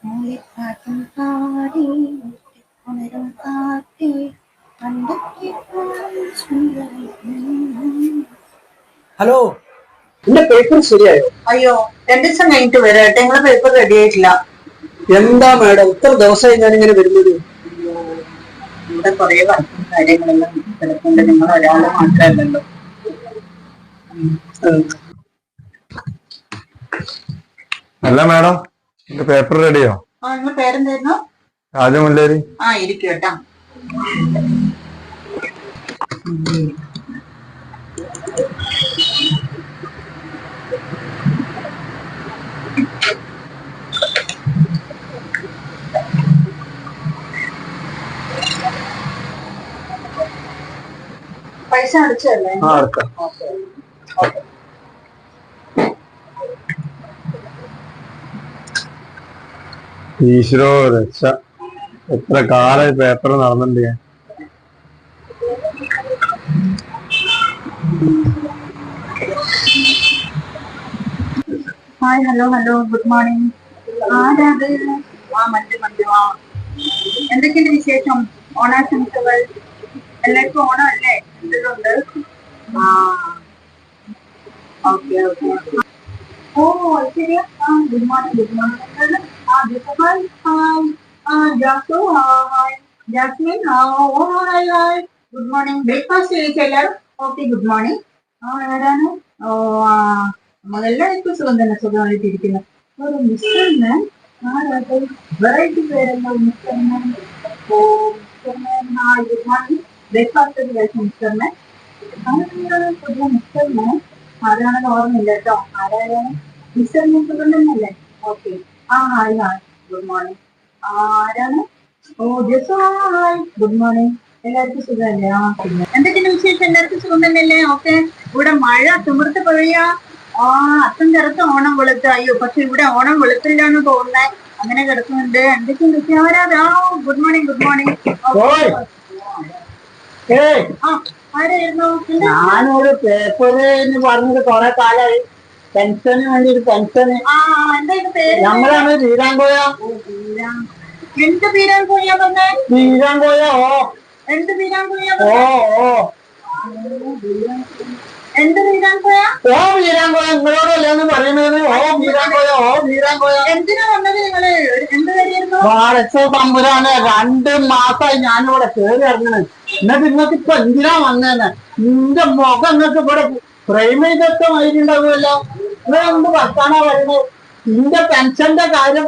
മൂളിപ്പാട്ടും പാടി ഉണരും കാറ്റേ പണ്ടത്തെ ഹലോ, എന്റെ പേപ്പർ ശരിയായോ? അയ്യോ, 2 ദിവസം കഴിഞ്ഞിട്ട് വരാട്ടെ. നിങ്ങളെ പേപ്പർ റെഡി ആയിട്ടില്ല. എന്താ മാഡം ഇത്ര ദിവസമായി ഞാനിങ്ങനെ വരുന്നത്? ഇവിടെ കുറെ വർക്കും കാര്യങ്ങളെല്ലാം കിടക്കുന്നുണ്ട്. നിങ്ങൾ ഒരാള് മാത്രമല്ലല്ലോ. അല്ല മാഡം, എന്റെ പേപ്പർ റെഡിയോ? നിങ്ങൾ പേരെന്തായിരുന്നു? രാജമുല്ലേരി. ഇരിക്കും കേട്ടാ. പൈസ അടച്ചല്ലേ? ഈശ്വരോ രക്ഷ, എത്ര കാലം പേപ്പർ നടന്നിട്ടുണ്ട് ഞാൻ. Hi, hello good morning. ആരാത്? മഞ്ജു. എന്തൊക്കെയുണ്ട് വിശേഷം? ഓണാശംസകൾ. എല്ലാവർക്കും ഓണം അല്ലേ? എന്തുണ്ട്? ഓക്കെ. ഓ ശരിയാ. Good morning. Jasmine. Hi. Good morning. Breakfast കഴിച്ചു എല്ലാവരും? Okay, good morning. ആരാണ്? എല്ലാവർക്കും സുഖം തന്നെ, സുഖമായിട്ടിരിക്കുന്നു. ഒരു മിസ്റ്റർ വെറൈറ്റി പേരല്ലോ മിസ്റ്റർ മാൻ. ഓ mister man, hi, good morning. Breakfast കഴിച്ചു മിസ്റ്റർ മാൻ. പുതിയ മിസ്റ്റർ മാൻ ആരാണെന്ന് ഓർമ്മയില്ല കേട്ടോ. ആരാണ് മിസ്റ്റർ മാൻ? സുഖം തന്നെയല്ലേ? ഓക്കെ. Hi, good morning. ആരാണ്? ഓ ജസു, ഹായ്, ഗുഡ് മോർണിംഗ്. എല്ലാവർക്കും സുഖമല്ലേ? പിന്നെ എന്തൊക്കെയാണ് വിശേഷം? എല്ലാവർക്കും സുഖം തന്നെയല്ലേ? ഓക്കെ. ഇവിടെ മഴ തിമിർത്ത് പൊഴിയാ. അത്തം ചേർത്ത് ഓണം വെളുത്ത്. അയ്യോ, പക്ഷെ ഇവിടെ ഓണം വെളുത്തില്ലാന്ന് തോന്നുന്നേ. അങ്ങനെ കിടക്കുന്നുണ്ട്. എന്തൊക്കെയാണ് വിഷയം? Good morning. ആരായിരുന്നു? ഞാനൊരു പേപ്പറ് എന്ന് പറഞ്ഞത് കൊറേ കാലായി. പെൻഷന് വേണ്ടി ഒരു പെൻഷന്. എന്താ പേര്? നമ്മളാണ് വീരാങ്കോയ. എന്ത് വീരാങ്കോയ പറഞ്ഞേ? വീരാങ്കോയ. എന്ത് വീരാങ്കോയ? എന്ത് വീരാങ്കോയ? വീരാങ്കോയ നിങ്ങളോടല്ലേന്ന് പറയുന്നത്. വീരാങ്കോയ. എന്തിനാ വന്നത് നിങ്ങള്? എന്ത് കാര്യമായിരുന്നു? തമ്പുരാണ് 2 മാസമായി ഞാനിവിടെ കേറി ഇറങ്ങണത്. എന്നിട്ട് നിങ്ങൾക്ക് ഇപ്പൊ എന്തിനാ വന്നേന്ന്? നിന്റെ മുഖം നിങ്ങൾക്ക് ഇവിടെ ഫ്രെയിം ചെയ്തൊക്കെ ആയിട്ടുണ്ടാവുമല്ലോ. നിങ്ങൾ എന്ത് വർത്താനാ പറയുന്നത്? നിന്റെ പെൻഷന്റെ കാര്യം